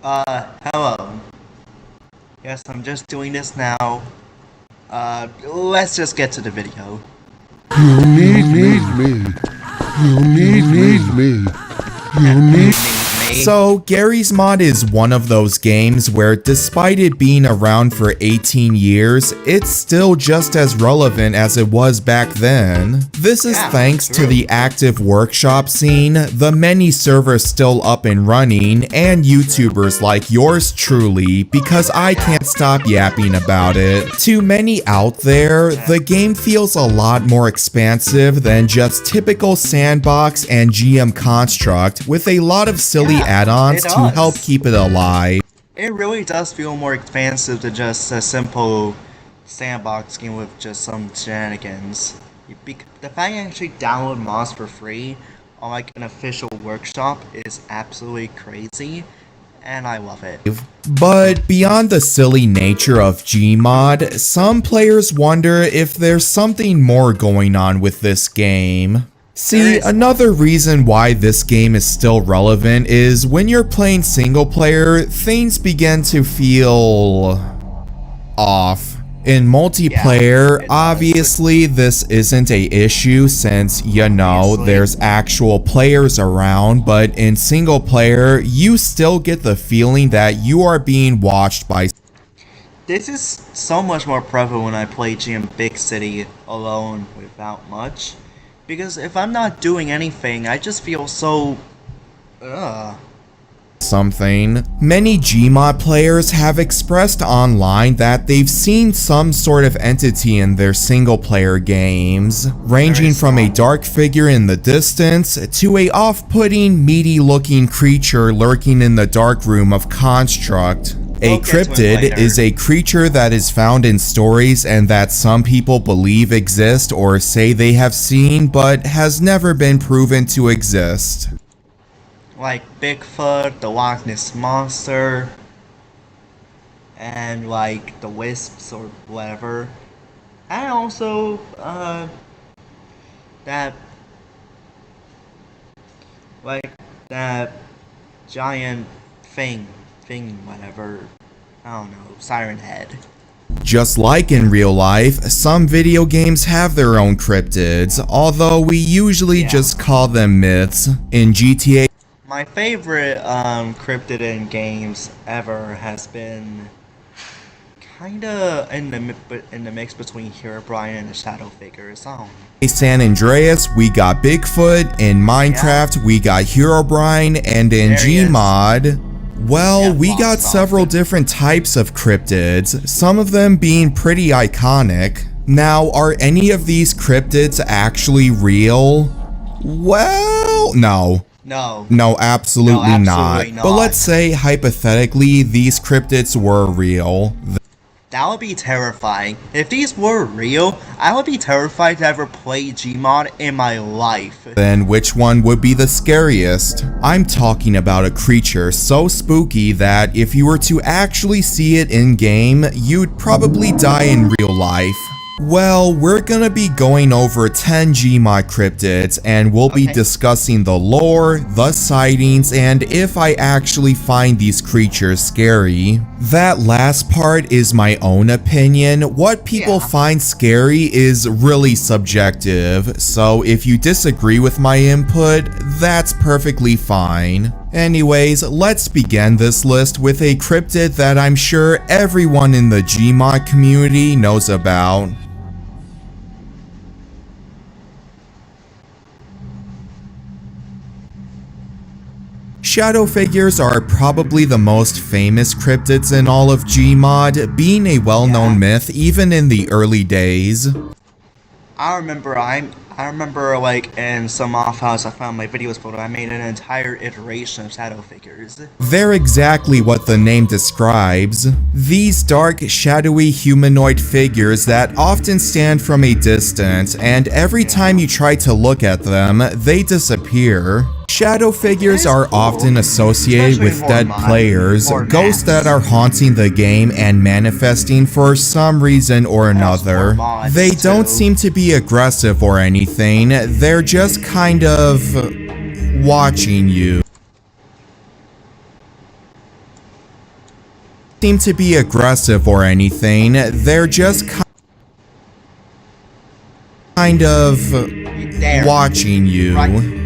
Hello. Yes, I'm just doing this now. Let's just get to the video. You need me. You need me. You need me. So, Garry's Mod is one of those games where despite it being around for 18 years, it's still just as relevant as it was back then. This is thanks to the active workshop scene, the many servers still up and running, and YouTubers like yours truly, because I can't stop yapping about it. To many out there, the game feels a lot more expansive than just typical sandbox and GM construct, with a lot of silly add-ons to help keep it alive. It really does feel more expansive than just a simple sandbox game with just some shenanigans. The fact you actually download mods for free on like an official workshop is absolutely crazy, and I love it. But beyond the silly nature of Gmod, some players wonder if there's something more going on with this game. See, another reason why this game is still relevant is when you're playing single player, things begin to feel off. In multiplayer, obviously this isn't a issue since, you know, there's actual players around, but in single player, you still get the feeling that you are being watched by. This is so much more prevalent when I play GM Big City alone without much. Because if I'm not doing anything, I just feel so... something. Many Gmod players have expressed online that they've seen some sort of entity in their single player games, ranging from a dark figure in the distance to a off-putting, meaty looking creature lurking in the dark room of Construct. A cryptid is a creature that is found in stories and that some people believe exist or say they have seen, but has never been proven to exist. Like Bigfoot, the Loch Ness Monster, and like the Wisps or whatever. And also, that giant thing, whatever, I don't know, Siren Head. Just like in real life, some video games have their own cryptids, although we usually just call them myths. In GTA, my favorite cryptid in games ever has been kinda in the mix between Herobrine and the Shadow Figures. In San Andreas, we got Bigfoot. In Minecraft, we got Herobrine, and in Gmod, well, we got several different types of cryptids, some of them being pretty iconic. Now, are any of these cryptids actually real? Well, no. No, absolutely not. But let's say, hypothetically, these cryptids were real. That would be terrifying. If these were real, I would be terrified to ever play Gmod in my life. Then which one would be the scariest? I'm talking about a creature so spooky that if you were to actually see it in-game, you'd probably die in real life. Well, we're gonna be going over 10 Gmod cryptids, and we'll be discussing the lore, the sightings, and if I actually find these creatures scary. That last part is my own opinion. What people find scary is really subjective, so if you disagree with my input, that's perfectly fine. Anyways, let's begin this list with a cryptid that I'm sure everyone in the Gmod community knows about. Shadow figures are probably the most famous cryptids in all of Gmod, being a well-known myth even in the early days. I remember like in some off house I found my videos photo, I made an entire iteration of shadow figures. They're exactly what the name describes. These dark, shadowy humanoid figures that often stand from a distance, and every time you try to look at them, they disappear. Shadow figures are often associated with dead players, ghosts that are haunting the game and manifesting for some reason or another. They don't seem to be aggressive or anything, they're just kind of watching you. seem to be aggressive or anything, they're just kind of watching you.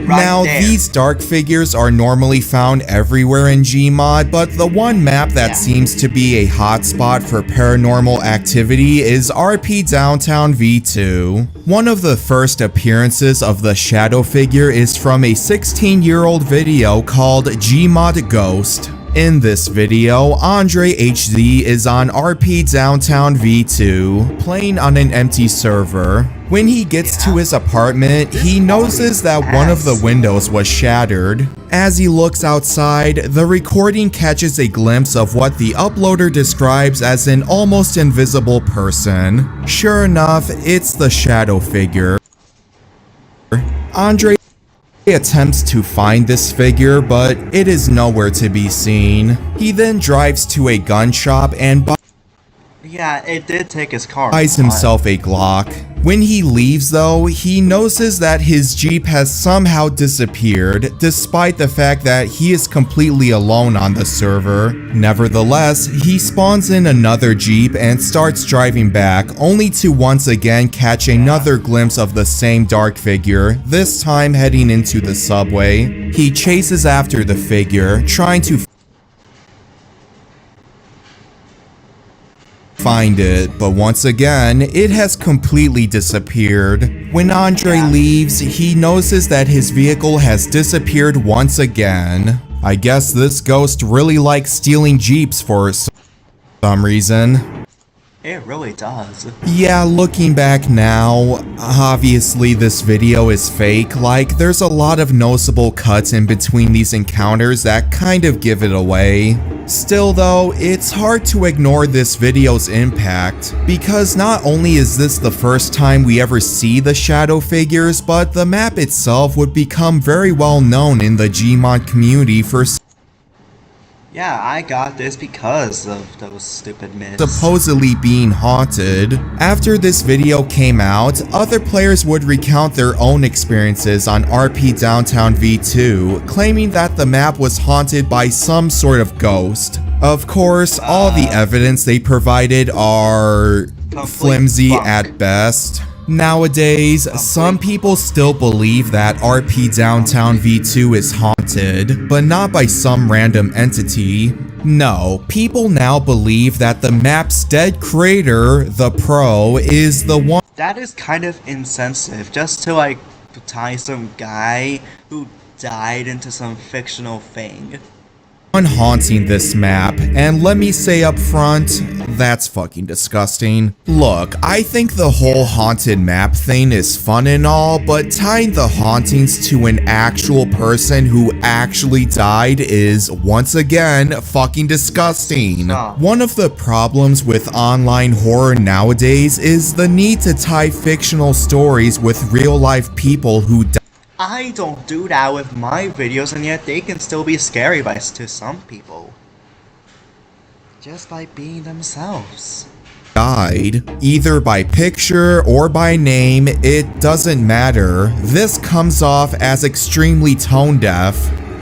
Now, these dark figures are normally found everywhere in Gmod, but the one map that seems to be a hotspot for paranormal activity is RP Downtown V2. One of the first appearances of the shadow figure is from a 16-year-old video called Gmod Ghost. In this video, Andre HD is on RP Downtown V2, playing on an empty server. When he gets to his apartment, he notices that one of the windows was shattered. As he looks outside, the recording catches a glimpse of what the uploader describes as an almost invisible person. Sure enough, it's the shadow figure. Andre attempts to find this figure, but it is nowhere to be seen. He then drives to a gun shop and it did take his car. buys himself a Glock. When he leaves though, he notices that his Jeep has somehow disappeared, despite the fact that he is completely alone on the server. Nevertheless, he spawns in another Jeep and starts driving back, only to once again catch another glimpse of the same dark figure, this time heading into the subway. He chases after the figure, trying to find it, but once again, it has completely disappeared. When Andre leaves, he notices that his vehicle has disappeared once again. I guess this ghost really likes stealing Jeeps for some reason. It really does. Yeah, looking back now, obviously this video is fake. Like, there's a lot of noticeable cuts in between these encounters that kind of give it away. Still though, it's hard to ignore this video's impact, because not only is this the first time we ever see the shadow figures, but the map itself would become very well known in the Gmod community for Yeah, I got this because of those stupid myths. supposedly being haunted. After this video came out, other players would recount their own experiences on RP Downtown V2, claiming that the map was haunted by some sort of ghost. Of course, all the evidence they provided are flimsy at best. Nowadays, some people still believe that RP Downtown V2 is haunted, but not by some random entity. No, people now believe that the map's dead creator, the Pro, is the one That is kind of insensitive, just to like tie some guy who died into some fictional thing. haunting this map, and let me say up front, that's fucking disgusting. Look, I think the whole haunted map thing is fun and all, but tying the hauntings to an actual person who actually died is, once again, fucking disgusting. One of the problems with online horror nowadays is the need to tie fictional stories with real-life people who died. I don't do that with my videos, and yet they can still be scary to some people. Just by being themselves. Either by picture or by name, it doesn't matter. This comes off as extremely tone deaf.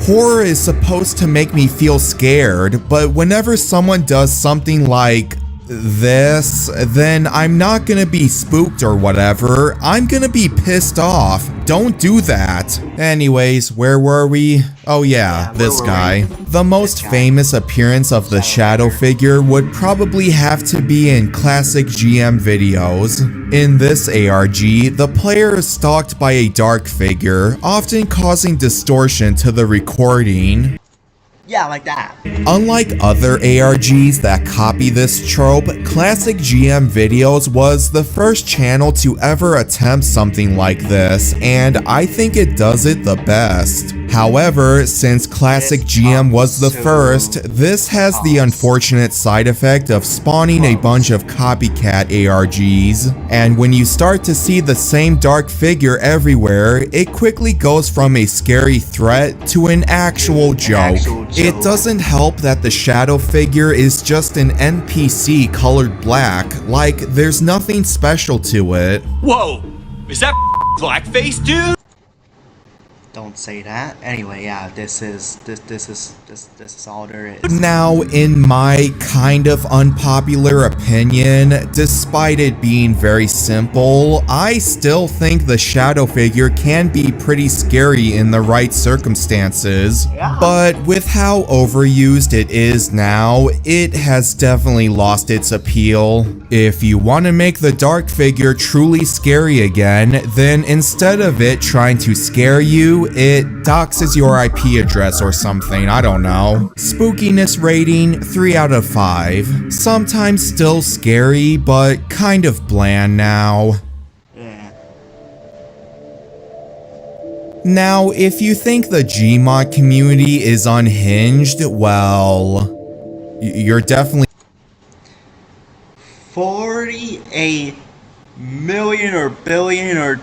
Horror is supposed to make me feel scared, but whenever someone does something like this, then I'm not gonna be spooked or whatever. I'm gonna be pissed off. Don't do that. Anyways, where were we? Oh yeah, this guy. The most famous appearance of the shadow figure would probably have to be in classic GM videos. In this ARG, the player is stalked by a dark figure, often causing distortion to the recording. Yeah, like that. Unlike other ARGs that copy this trope, Classic GM Videos was the first channel to ever attempt something like this, and I think it does it the best. However, since Classic GM was the first, this has the unfortunate side effect of spawning a bunch of copycat ARGs, and when you start to see the same dark figure everywhere, it quickly goes from a scary threat to an actual joke. It doesn't help that the shadow figure is just an NPC colored black, like there's nothing special to it. Whoa! Is that blackface, dude? don't say that. Anyway, yeah, this is all there is. Now, in my kind of unpopular opinion, despite it being very simple, I still think the shadow figure can be pretty scary in the right circumstances. Yeah. But with how overused it is now, it has definitely lost its appeal. If you want to make the dark figure truly scary again, then instead of it trying to scare you, it doxes your IP address or something, I don't know. Spookiness rating 3 out of 5. Sometimes still scary, but kind of bland now. Yeah. Now, if you think the Gmod community is unhinged, well, you're definitely 48 million or billion or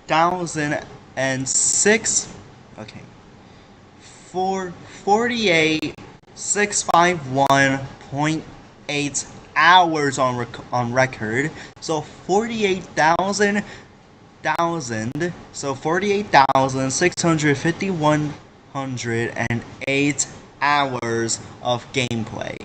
1,006. Okay. 48,651.8 hours on record. So 48,000. So 48,651.8 hours of gameplay.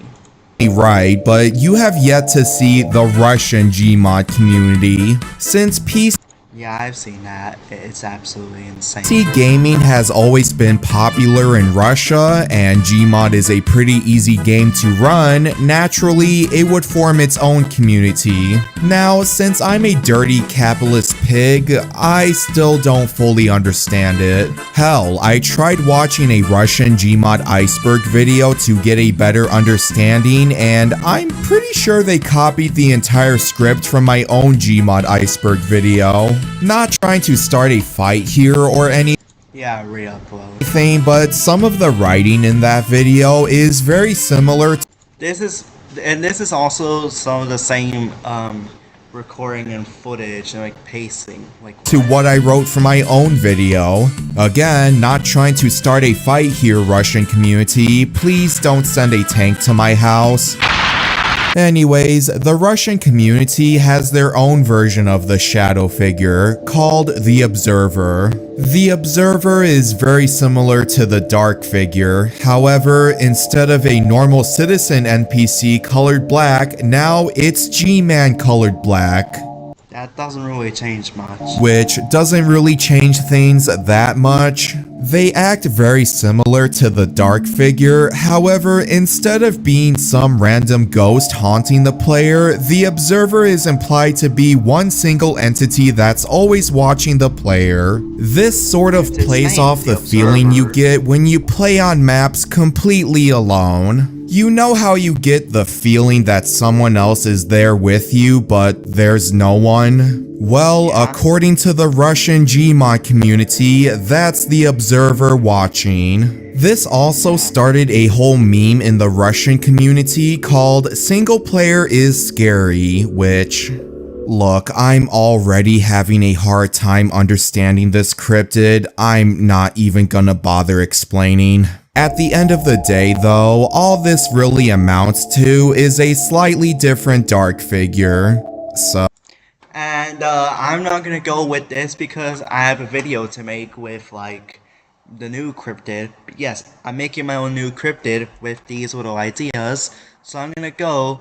right, but you have yet to see the Russian Gmod community. Since PC Yeah, I've seen that. It's absolutely insane. gaming has always been popular in Russia, and Gmod is a pretty easy game to run, naturally, it would form its own community. Now, since I'm a dirty capitalist pig, I still don't fully understand it. Hell, I tried watching a Russian Gmod iceberg video to get a better understanding, and I'm pretty sure they copied the entire script from my own Gmod iceberg video. Not trying to start a fight here or anything, Yeah, re-upload. but some of the writing in that video is very similar This is also some of the same recording and footage and like pacing, like to what I wrote for my own video. Again, not trying to start a fight here, Russian community. Please don't send a tank to my house. Anyways, the Russian community has their own version of the shadow figure, called the Observer. The Observer is very similar to the dark figure, however, instead of a normal citizen NPC colored black, now it's G-Man colored black. that doesn't really change much. Which doesn't really change things that much. They act very similar to the dark figure, however, instead of being some random ghost haunting the player, the Observer is implied to be one single entity that's always watching the player. This sort of It's his plays name, off the the feeling you Observer. get when you play on maps completely alone. You know how you get the feeling that someone else is there with you, but there's no one? Well, Yeah. according to the Russian Gmod community, that's the Observer watching. This also started a whole meme in the Russian community called "Single Player is Scary," which... Look, I'm already having a hard time understanding this cryptid. I'm not even gonna bother explaining. At the end of the day, though, all this really amounts to is a slightly different dark figure. So, And I'm not gonna go with this because I have a video to make with like the new cryptid. But yes, I'm making my own new cryptid with these little ideas. So I'm gonna go.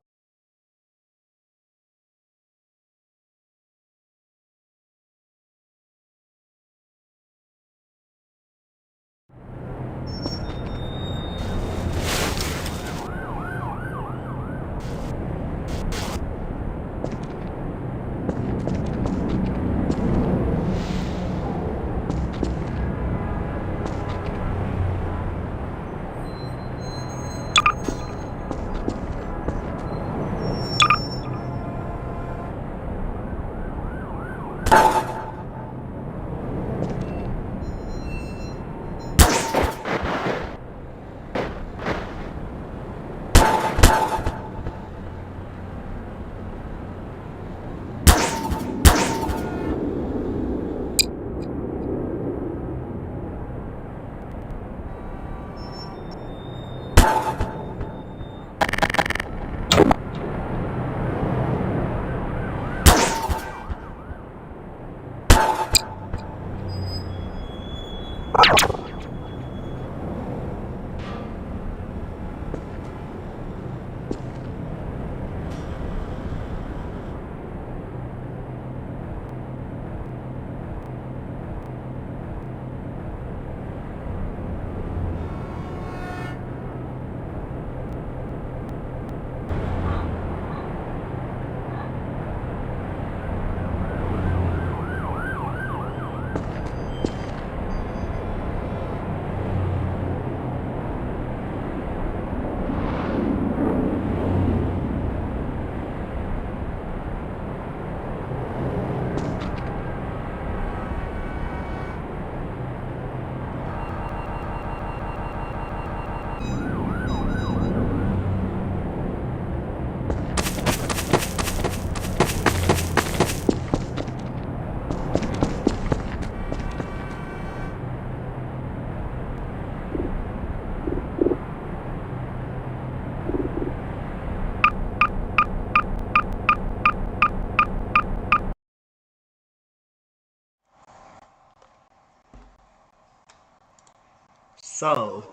So,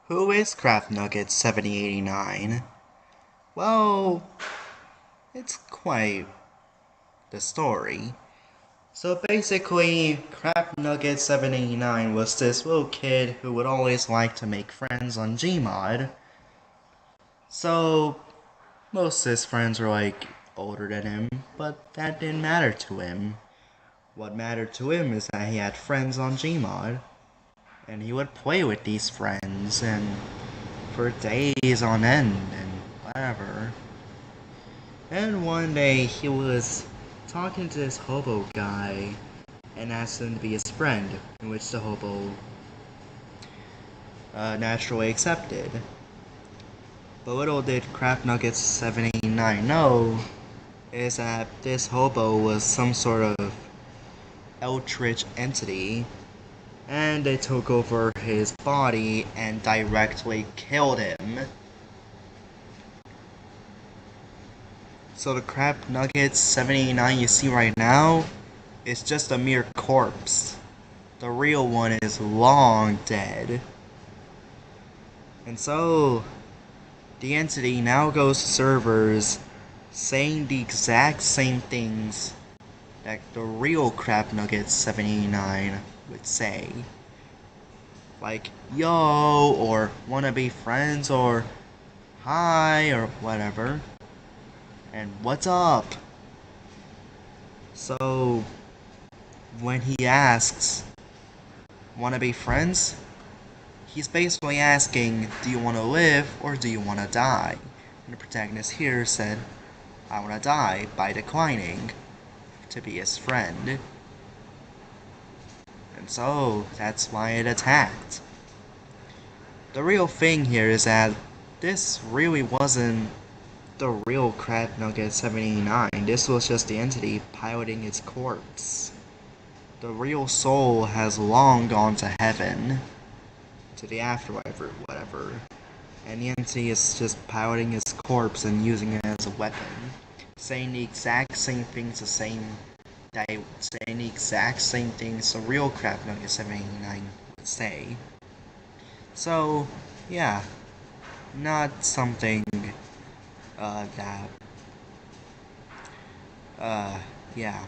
who is Craft Nugget 7089? Well, it's quite the story. So basically, Craft Nugget 789 was this little kid who would always like to make friends on Gmod. So, most of his friends were like older than him, but that didn't matter to him. What mattered to him is that he had friends on Gmod, and he would play with these friends and for days on end and whatever. And one day he was talking to this hobo guy and asked him to be his friend, in which the hobo naturally accepted. But little did Crap Nuggets 789 know is that this hobo was some sort of eldritch entity, and they took over his body and directly killed him. So the Crap Nuggets 789 you see right now is just a mere corpse. The real one is long dead. And so, the entity now goes to servers saying the exact same things that the real Crap Nuggets 789 would say. Like, yo, or wanna be friends, or hi, or whatever. And what's up? So, when he asks, wanna be friends? He's basically asking, do you want to live or do you want to die? And the protagonist here said, I want to die by declining to be his friend. And so, that's why it attacked. The real thing here is that this really wasn't the real Crab Nugget 789. This was just the entity piloting its corpse. The real soul has long gone to heaven, to the afterlife or whatever, and the entity is just piloting his corpse and using it as a weapon, saying the exact same things the real Crap Nugget 789 would say. So, yeah, not something yeah.